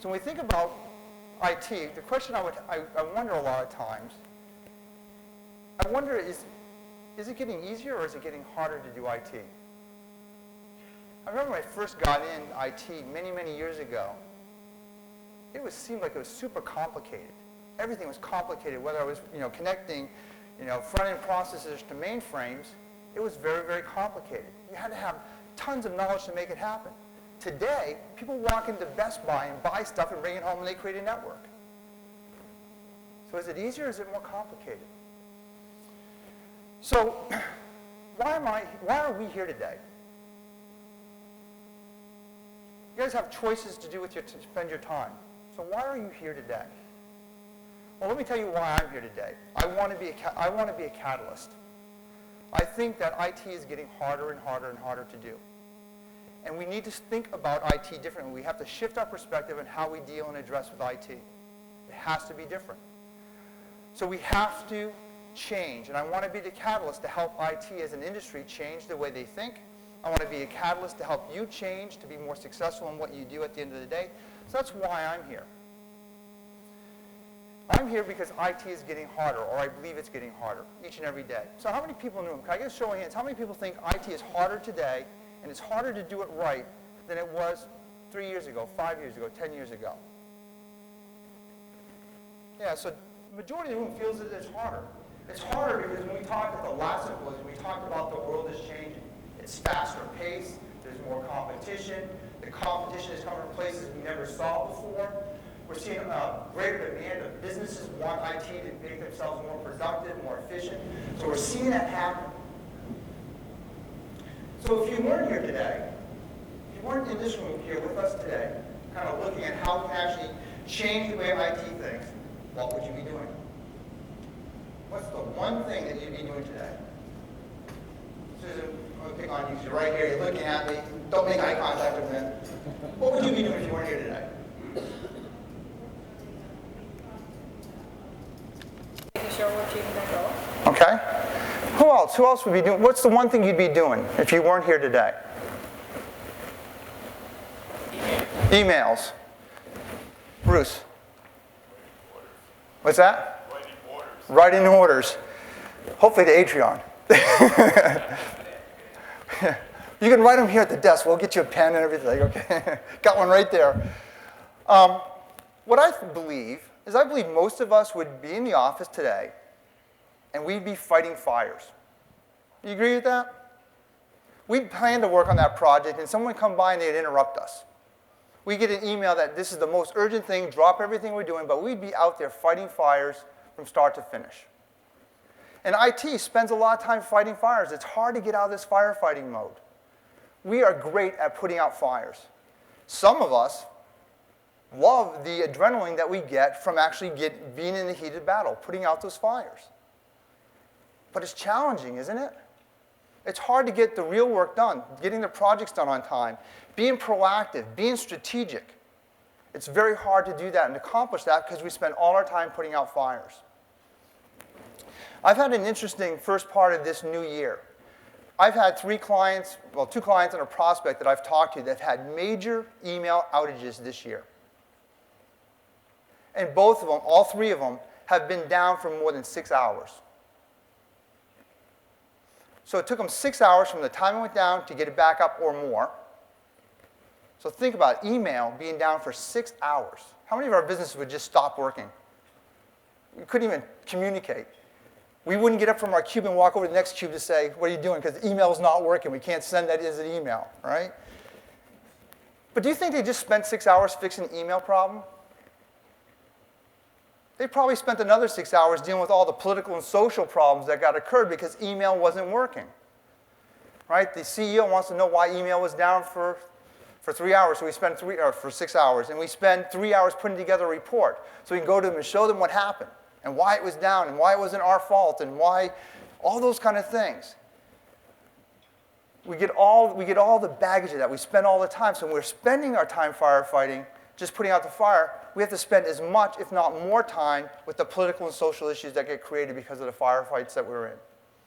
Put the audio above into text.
So when we think about IT, the question I wonder a lot of times, I wonder is it getting easier or is it getting harder to do IT? I remember when I first got in IT many, many years ago, it seemed like it was super complicated. Everything was complicated, whether I was connecting front-end processors to mainframes. It was very, very complicated. You had to have tons of knowledge to make it happen. Today, people walk into Best Buy and buy stuff and bring it home and they create a network. So is it easier or is it more complicated? So why are we here today? You guys have choices to do to spend your time. So why are you here today? Well, let me tell you why I'm here today. I want to be a catalyst. I think that IT is getting harder and harder and harder to do. And we need to think about IT differently. We have to shift our perspective on how we deal and address with IT. It has to be different. So we have to change. And I want to be the catalyst to help IT as an industry change the way they think. I want to be a catalyst to help you change, to be more successful in what you do at the end of the day. So that's why I'm here. I'm here because IT is getting harder, or I believe it's getting harder, each and every day. So how many people in the room, can I get a show of hands, how many people think IT is harder today, and it's harder to do it right than it was 3 years ago, 5 years ago, 10 years ago? Yeah, so the majority of the room feels that it's harder. It's harder because when we talked at the last symposium, we talked about the world is changing. It's faster paced, there's more competition, the competition is coming from places we never saw before. We're seeing a greater demand of businesses want IT to make themselves more productive, more efficient. So we're seeing that happen. So if you weren't here today, if you weren't in this room here with us today, kind of looking at how we can actually change the way IT thinks, what would you be doing? What's the one thing that you'd be doing today? Susan, I'm going to pick on you because you're right here, you're looking at me. Don't make eye contact with me. What would you be doing if you weren't here today? Okay. Who else? Who else would be doing? What's the one thing you'd be doing if you weren't here today? Emails. Bruce. What's that? Writing orders. Writing orders. Hopefully to Adrian. You can write them here at the desk. We'll get you a pen and everything. Okay. Got one right there. What I believe is I believe most of us would be in the office today and we'd be fighting fires. You agree with that? We'd plan to work on that project and someone would come by and they'd interrupt us. We get an email that this is the most urgent thing, drop everything we're doing, but we'd be out there fighting fires from start to finish. And IT spends a lot of time fighting fires. It's hard to get out of this firefighting mode. We are great at putting out fires. Some of us love the adrenaline that we get from actually being in the heated battle, putting out those fires. But it's challenging, isn't it? It's hard to get the real work done, getting the projects done on time, being proactive, being strategic. It's very hard to do that and accomplish that because we spend all our time putting out fires. I've had an interesting first part of this new year. I've had 2 clients and a prospect that I've talked to that have had major email outages this year. And both of them, all 3 of them, have been down for more than 6 hours. So it took them 6 hours from the time it went down to get it back up or more. So think about it, email being down for 6 hours. How many of our businesses would just stop working? We couldn't even communicate. We wouldn't get up from our cube and walk over to the next cube to say, what are you doing? Because the email's not working. We can't send that as an email, right? But do you think they just spent 6 hours fixing the email problem? They probably spent another 6 hours dealing with all the political and social problems that got occurred because email wasn't working, right? The CEO wants to know why email was down for 3 hours, so we spend for 6 hours, and we spend 3 hours putting together a report. So we can go to them and show them what happened, and why it was down, and why it wasn't our fault, and why, all those kind of things. We get all the baggage of that. We spend all the time. So when we're spending our time firefighting, just putting out the fire, we have to spend as much, if not more time, with the political and social issues that get created because of the firefights that we're in.